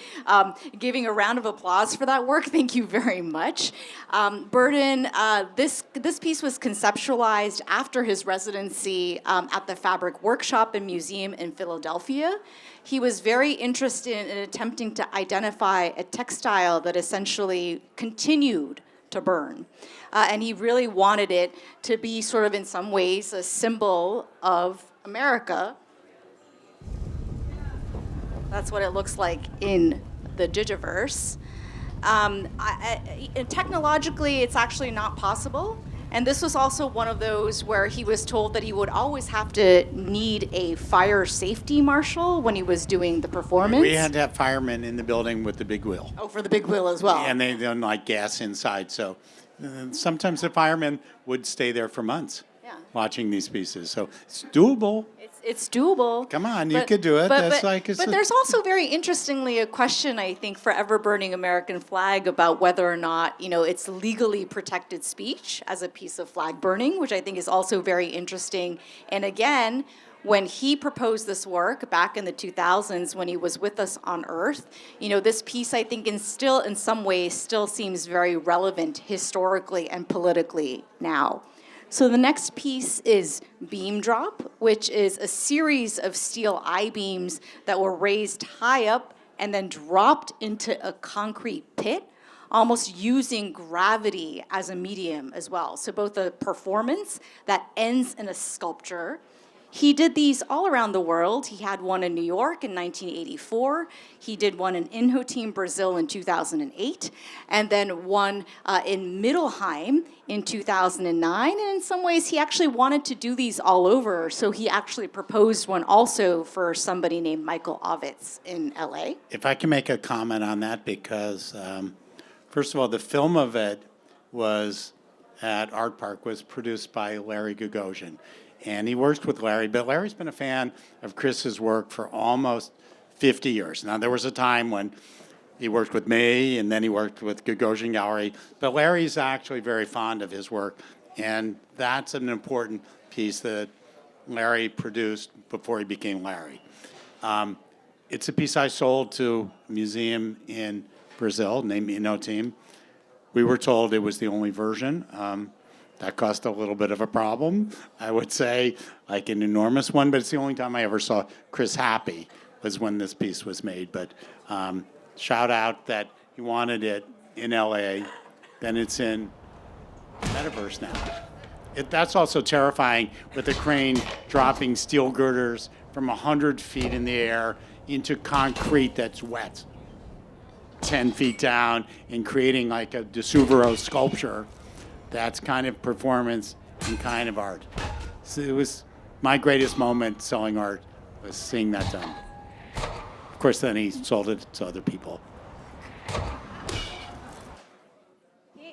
giving a round of applause for that work. Thank you very much. Burden, this piece was conceptualized after his residency at the Fabric Workshop and Museum in Philadelphia. He was very interested in attempting to identify a textile that essentially continued to burn. And he really wanted it to be sort of in some ways a symbol of America. That's what it looks like in the Digiverse. Technologically, it's actually not possible. And this was also one of those where he was told that he would always have to need a fire safety marshal when he was doing the performance. We had to have firemen in the building with the big wheel. Oh, for the big wheel as well. And they don't like gas inside. So sometimes the firemen would stay there for months watching these pieces. So it's doable. It's doable. Come on, you could do it. But there's also very interestingly a question, I think, for ever-burning American flag about whether or not, it's legally protected speech as a piece of flag burning, which I think is also very interesting. And again, when he proposed this work back in the 2000s, when he was with us on Earth, this piece, I think, in some ways, still seems very relevant historically and politically now. So the next piece is beam drop, which is a series of steel I-beams that were raised high up and then dropped into a concrete pit, almost using gravity as a medium as well. So both a performance that ends in a sculpture. He did these all around the world. He had one in New York in 1984. He did one in Inhotim, Brazil in 2008, and then one in Middelheim in 2009. And in some ways, he actually wanted to do these all over, so he actually proposed one also for somebody named Michael Ovitz in LA. If I can make a comment on that, because first of all, the film of it was at Art Park, was produced by Larry Gagosian. And he works with Larry, but Larry's been a fan of Chris's work for almost 50 years. Now, there was a time when he worked with me, and then he worked with Gagosian Gallery, but Larry's actually very fond of his work, and that's an important piece that Larry produced before he became Larry. It's a piece I sold to a museum in Brazil named Inhotim. We were told it was the only version. That caused a little bit of a problem, I would say, like an enormous one, but it's the only time I ever saw Chris happy was when this piece was made. But shout out that he wanted it in LA, then it's in Metaverse now. That's also terrifying with the crane dropping steel girders from 100 feet in the air into concrete that's wet, 10 feet down, and creating like a De Suvero sculpture. That's kind of performance and kind of art. So it was my greatest moment selling art, was seeing that done. Of course, then he sold it to other people.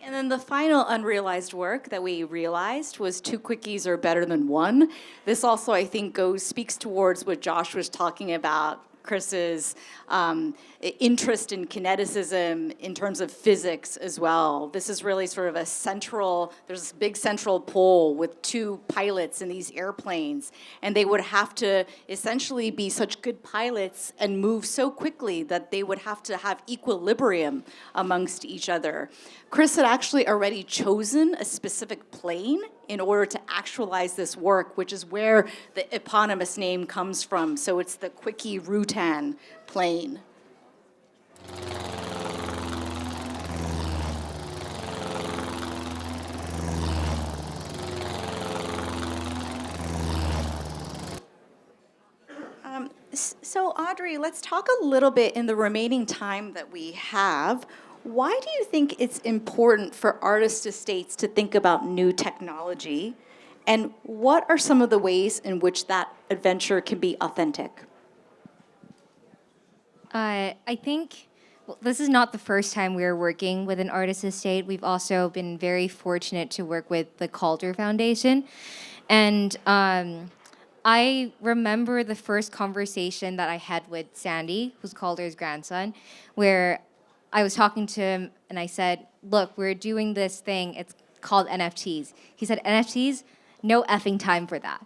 And then the final unrealized work that we realized was 2 quickies are better than 1. This also, I think, speaks towards what Josh was talking about, Chris's interest in kineticism in terms of physics as well. This is really sort of there's this big central pole with 2 pilots in these airplanes, and they would have to essentially be such good pilots and move so quickly that they would have to have equilibrium amongst each other. Chris had actually already chosen a specific plane in order to actualize this work, which is where the eponymous name comes from. So it's the Quickie Rutan plane. So Audrey, let's talk a little bit in the remaining time that we have. Why do you think it's important for artist estates to think about new technology? And what are some of the ways in which that adventure can be authentic? I think this is not the first time we're working with an artist estate. We've also been very fortunate to work with the Calder Foundation. And I remember the first conversation that I had with Sandy, who's Calder's grandson, where I was talking to him and I said, look, we're doing this thing. It's called NFTs. He said, NFTs? No effing time for that.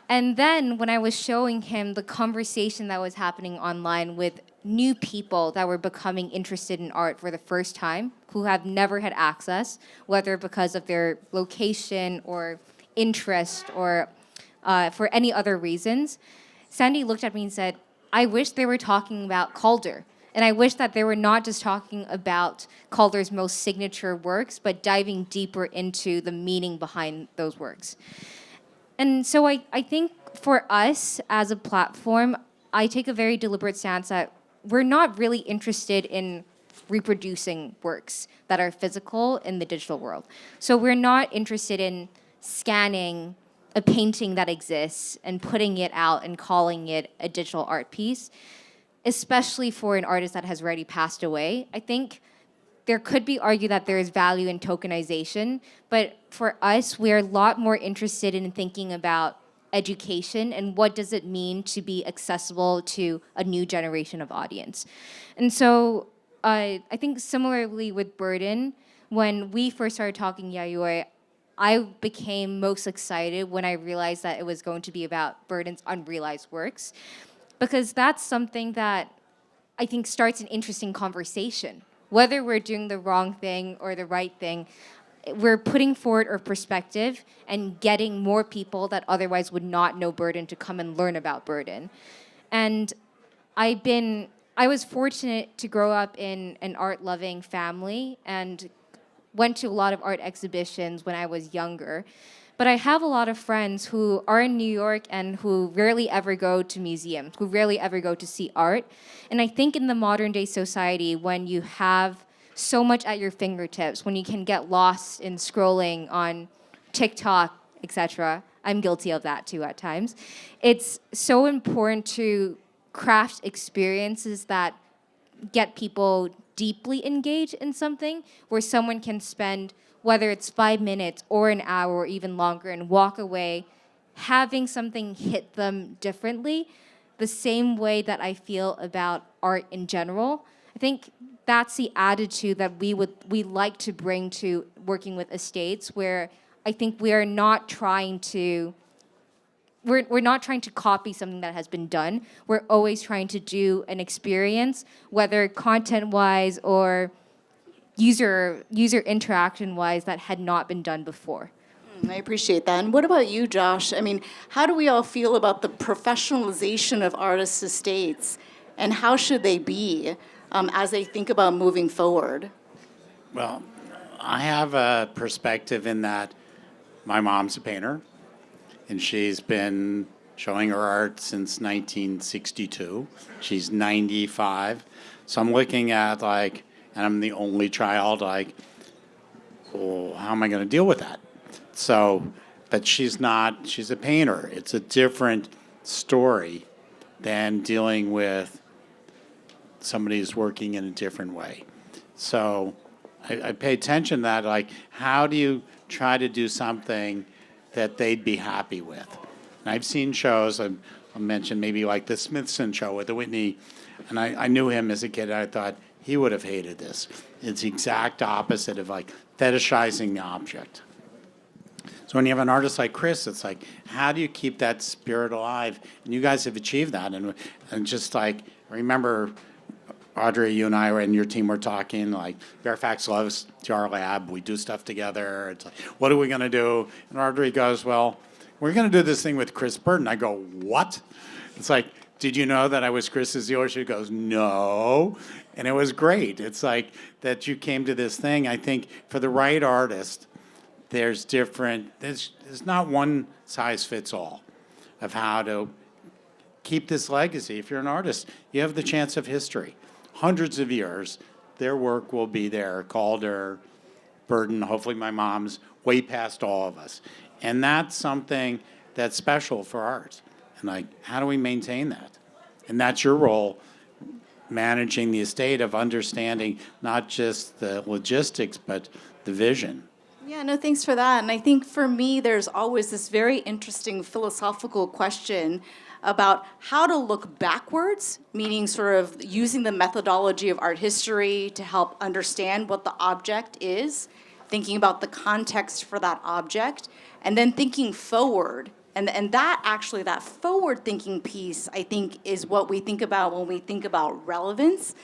And then when I was showing him the conversation that was happening online with new people that were becoming interested in art for the first time, who have never had access, whether because of their location or interest or for any other reasons, Sandy looked at me and said, I wish they were talking about Calder. And I wish that they were not just talking about Calder's most signature works, but diving deeper into the meaning behind those works. And so I think for us as a platform, I take a very deliberate stance that we're not really interested in reproducing works that are physical in the digital world. So we're not interested in scanning a painting that exists and putting it out and calling it a digital art piece, especially for an artist that has already passed away. I think there could be argued that there is value in tokenization, but for us, we're a lot more interested in thinking about education and what does it mean to be accessible to a new generation of audience. And so I think similarly with Burden, when we first started talking Yayoi, I became most excited when I realized that it was going to be about Burden's unrealized works, because that's something that I think starts an interesting conversation. Whether we're doing the wrong thing or the right thing, we're putting forward our perspective and getting more people that otherwise would not know Burden to come and learn about Burden. And I was fortunate to grow up in an art-loving family and went to a lot of art exhibitions when I was younger. But I have a lot of friends who are in New York and who rarely ever go to museums, who rarely ever go to see art. And I think in the modern day society, when you have so much at your fingertips, when you can get lost in scrolling on TikTok, etc., I'm guilty of that too at times, it's so important to craft experiences that get people deeply engaged in something, where someone can spend, whether it's 5 minutes or an hour or even longer, and walk away having something hit them differently, the same way that I feel about art in general. I think that's the attitude that we like to bring to working with estates, where I think we are not trying to we're not trying to copy something that has been done. We're always trying to do an experience, whether content-wise or user interaction-wise, that had not been done before. I appreciate that. And what about you, Josh? I mean, how do we all feel about the professionalization of artists' estates, and how should they be as they think about moving forward? Well, I have a perspective in that my mom's a painter, and she's been showing her art since 1962. She's 95. So I'm looking at like, and I'm the only child, like, well, how am I going to deal with that? So, but she's a painter. It's a different story than dealing with somebody who's working in a different way. So I pay attention to that, like, how do you try to do something that they'd be happy with? And I've seen shows, I'll mention maybe like the Smithson show with the Whitney, and I knew him as a kid, and I thought he would have hated this. It's the exact opposite of like fetishizing the object. So when you have an artist like Chris, it's like, how do you keep that spirit alive? And you guys have achieved that. And just like, I remember Audrey, you and I and your team were talking, like, Fairfax loves TRLab. We do stuff together. It's like, what are we going to do? And Audrey goes, well, we're going to do this thing with Chris Burton. I go, what? It's like, did you know that I was Chris's dealer? She goes, no. And it was great. It's like that you came to this thing. I think for the right artist, there's not one size fits all of how to keep this legacy. If you're an artist, you have the chance of history. Hundreds of years, their work will be there. Calder, Burton, hopefully my mom's, way past all of us. And that's something that's special for art. And like, how do we maintain that? And that's your role, managing the estate of understanding not just the logistics, but the vision. Yeah, no, thanks for that. And I think for me, there's always this very interesting philosophical question about how to look backwards, meaning sort of using the methodology of art history to help understand what the object is, thinking about the context for that object, and then thinking forward. And that actually, that forward-thinking piece, I think, is what we think about when we think about relevance,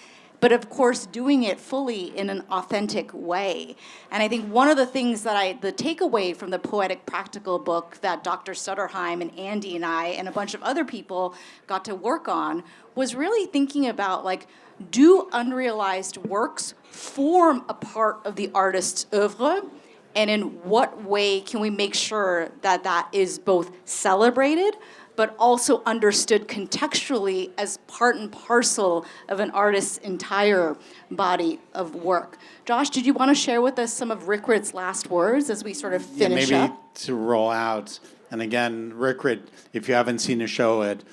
but of course, doing it fully in an authentic way. And I think one of the things that the takeaway from the Poetic Practical book that Dr. Sutterheim and Andy and I and a bunch of other people got to work on was really thinking about, like, do unrealized works form a part of the artist's oeuvre? And in what way can we make sure that that is both celebrated, but also understood contextually as part and parcel of an artist's entire body of work? Josh, did you want to share with us some of Rirkrit's last words as we sort of finish maybe up? To roll out. And again, Rirkrit, if you haven't seen a show at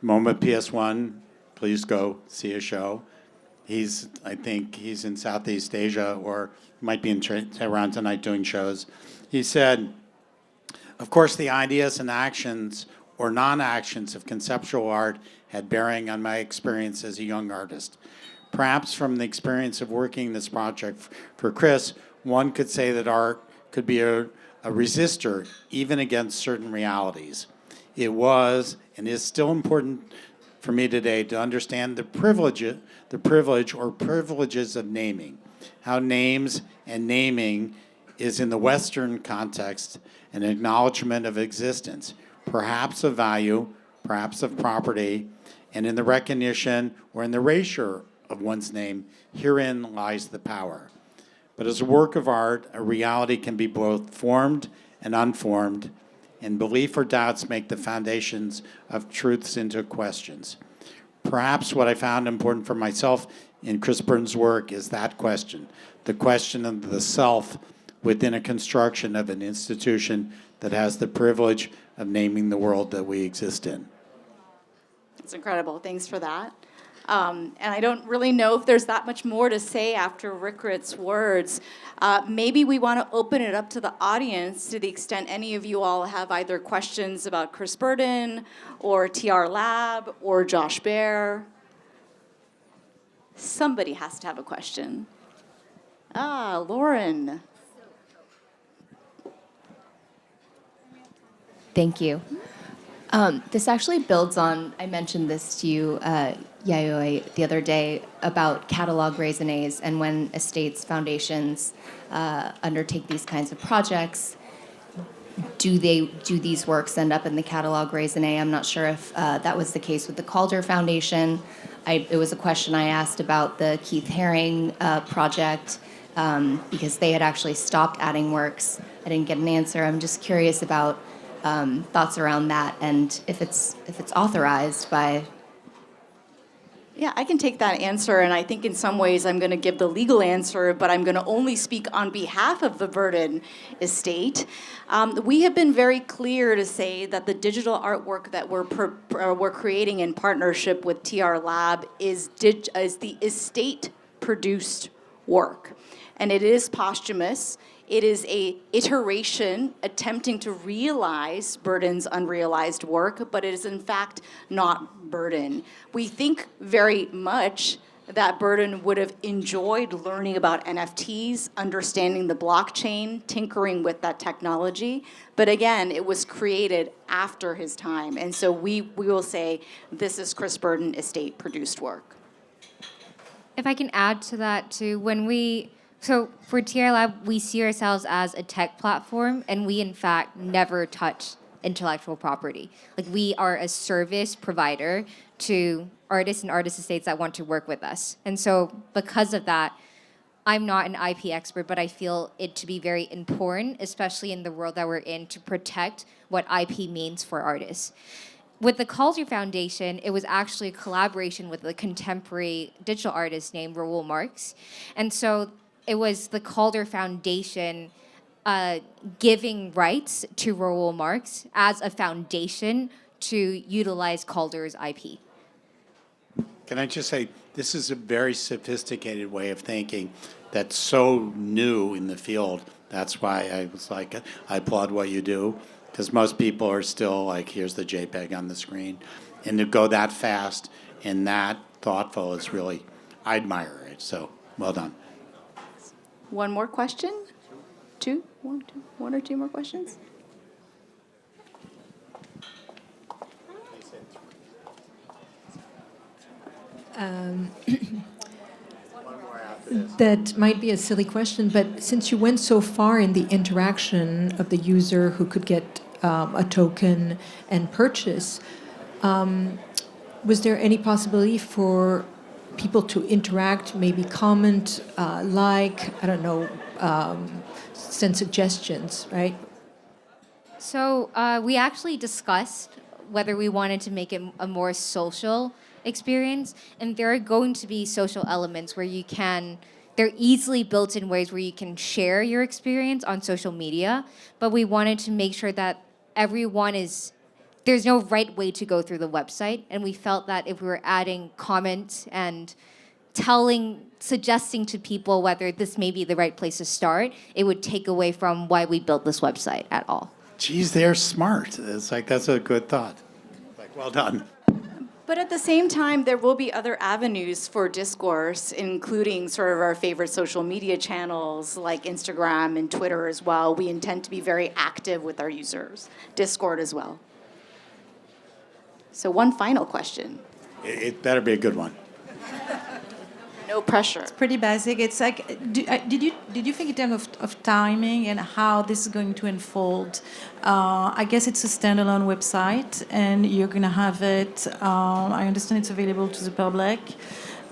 MoMA PS1, please go see a show. I think he's in Southeast Asia, or might be in Tehran tonight doing shows. He said, of course, the ideas and actions or non-actions of conceptual art had bearing on my experience as a young artist. Perhaps from the experience of working this project for Chris, one could say that art could be a resistor even against certain realities. It was and is still important for me today to understand the privilege or privileges of naming, how names and naming is in the Western context an acknowledgement of existence, perhaps of value, perhaps of property, and in the recognition or in the erasure of one's name, herein lies the power. But as a work of art, a reality can be both formed and unformed, and belief or doubts make the foundations of truths into questions. Perhaps what I found important for myself in Chris Burton's work is that question, the question of the self within a construction of an institution that has the privilege of naming the world that we exist in. It's incredible. Thanks for that. And I don't really know if there's that much more to say after Rirkrit's words. Maybe we want to open it up to the audience to the extent any of you all have either questions about Chris Burton or TRLab or Josh Baer. Somebody has to have a question. Lauren. Thank you. This actually builds on, I mentioned this to you, Yayoi, the other day about catalog raisonnés and when estates, foundations undertake these kinds of projects. Do these works end up in the catalog raisonné? I'm not sure if that was the case with the Calder Foundation. It was a question I asked about the Keith Haring project because they had actually stopped adding works. I didn't get an answer. I'm just curious about thoughts around that, and if it's authorized by. Yeah, I can take that answer, and I think in some ways I'm going to give the legal answer, but I'm going to only speak on behalf of the Burden estate. We have been very clear to say that the digital artwork that we're creating in partnership with TRLab is the estate-produced work, and it is posthumous. It is a iteration attempting to realize Burden's unrealized work, but it is in fact not Burden. We think very much that Burden would have enjoyed learning about NFTs, understanding the blockchain, tinkering with that technology. But again, it was created after his time. And so we will say this is Chris Burden estate produced work. If I can add to that too, so for TRLab, we see ourselves as a tech platform, and we in fact never touch intellectual property. Like, we are a service provider to artists and artist estates that want to work with us. And so because of that, I'm not an IP expert, but I feel it to be very important, especially in the world that we're in, to protect what IP means for artists. With the Calder Foundation, it was actually a collaboration with a contemporary digital artist named Raoul Marx. And so it was the Calder Foundation giving rights to Raoul Marx as a foundation to utilize Calder's IP. Can I just say, this is a very sophisticated way of thinking that's so new in the field. That's why I was like, I applaud what you do, because most people are still like, here's the JPEG on the screen. And to go that fast and that thoughtful is really, I admire it. So, well done. One more question? One or two more questions? That might be a silly question, but since you went so far in the interaction of the user who could get a token and purchase, was there any possibility for people to interact, maybe comment, I don't know, send suggestions, right? So we actually discussed whether we wanted to make it a more social experience, and there are going to be social elements where they're easily built in ways where you can share your experience on social media, but we wanted to make sure that there's no right way to go through the website, and we felt that if we were adding comments and suggesting to people whether this may be the right place to start, it would take away from why we built this website at all. Geez, they're smart. It's like, that's a good thought. Like, well done. But at the same time, there will be other avenues for discourse, including sort of our favorite social media channels like Instagram and Twitter as well. We intend to be very active with our users. Discord as well. So one final question. It better be a good one. No pressure. Pretty basic. It's like, did you think in terms of timing and how this is going to unfold? I guess it's a standalone website, and you're going to have it. I understand it's available to the public.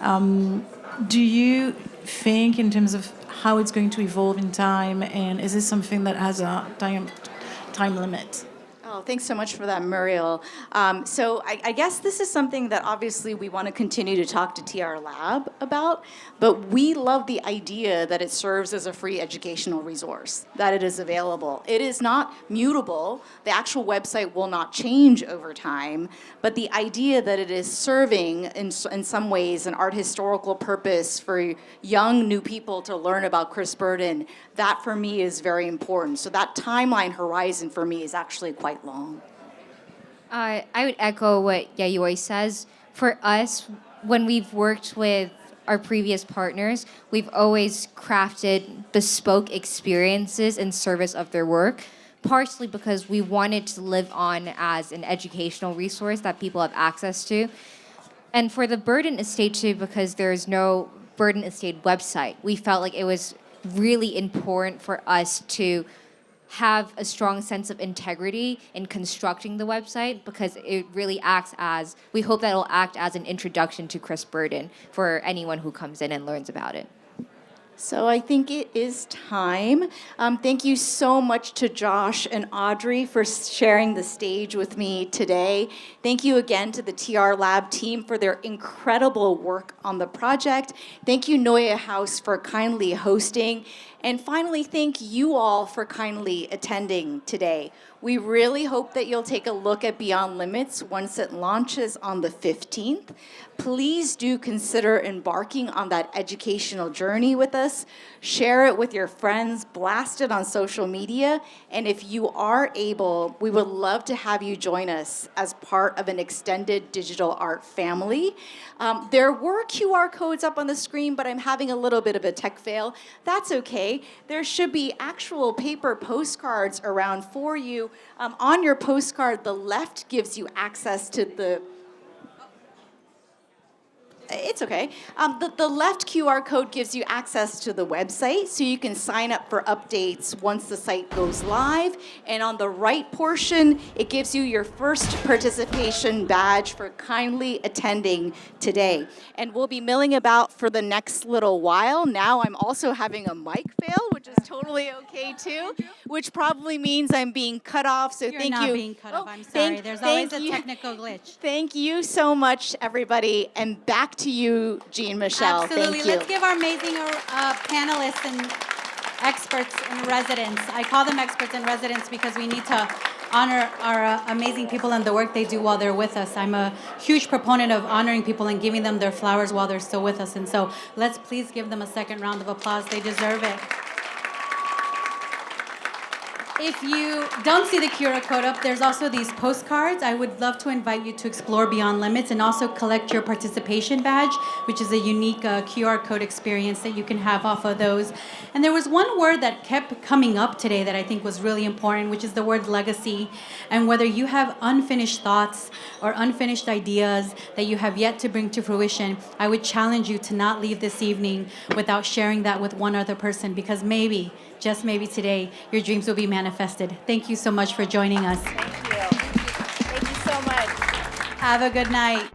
Do you think in terms of how it's going to evolve in time, and is this something that has a time limit? Oh, thanks so much for that, Muriel. So I guess this is something that obviously we want to continue to talk to TRLab about, but we love the idea that it serves as a free educational resource, that it is available. It is not mutable. The actual website will not change over time, but the idea that it is serving in some ways an art historical purpose for young new people to learn about Chris Burden, that for me is very important. So that timeline horizon for me is actually quite long. I would echo what Yayoi says. For us, when we've worked with our previous partners, we've always crafted bespoke experiences in service of their work, partially because we wanted to live on as an educational resource that people have access to. And for the Burden Estate too, because there's no Burden Estate website, we felt like it was really important for us to have a strong sense of integrity in constructing the website, because it really we hope that it'll act as an introduction to Chris Burden for anyone who comes in and learns about it. So I think it is time. Thank you so much to Josh and Audrey for sharing the stage with me today. Thank you again to the TRLab team for their incredible work on the project. Thank you, NeueHouse, for kindly hosting. And finally, thank you all for kindly attending today. We really hope that you'll take a look at Beyond Limits once it launches on the 15th. Please do consider embarking on that educational journey with us. Share it with your friends, blast it on social media, and if you are able, we would love to have you join us as part of an extended digital art family. There were QR codes up on the screen, but I'm having a little bit of a tech fail. That's okay. There should be actual paper postcards around for you. On your postcard, the left gives you access to the It's okay. The left QR code gives you access to the website, so you can sign up for updates once the site goes live. And on the right portion, it gives you your first participation badge for kindly attending today. And we'll be milling about for the next little while. Now I'm also having a mic fail, which is totally okay too, which probably means I'm being cut off. So You're thank not you. being cut off. I'm sorry. There's always a technical glitch. Thank you so much, everybody. And back to you, Jean-Michel. Absolutely. Thank you. Let's give our amazing panelists and experts and residents. I call them experts and residents because we need to honor our amazing people and the work they do while they're with us. I'm a huge proponent of honoring people and giving them their flowers while they're still with us. And so let's please give them a second round of applause. They deserve it. If you don't see the QR code up, there's also these postcards. I would love to invite you to explore Beyond Limits and also collect your participation badge, which is a unique QR code experience that you can have off of those. And there was one word that kept coming up today that I think was really important, which is the word legacy. And whether you have unfinished thoughts or unfinished ideas that you have yet to bring to fruition, I would challenge you to not leave this evening without sharing that with one other person, because maybe, just maybe today, your dreams will be manifested. Thank you so much for joining us. Thank you. Thank you so much. Have a good night.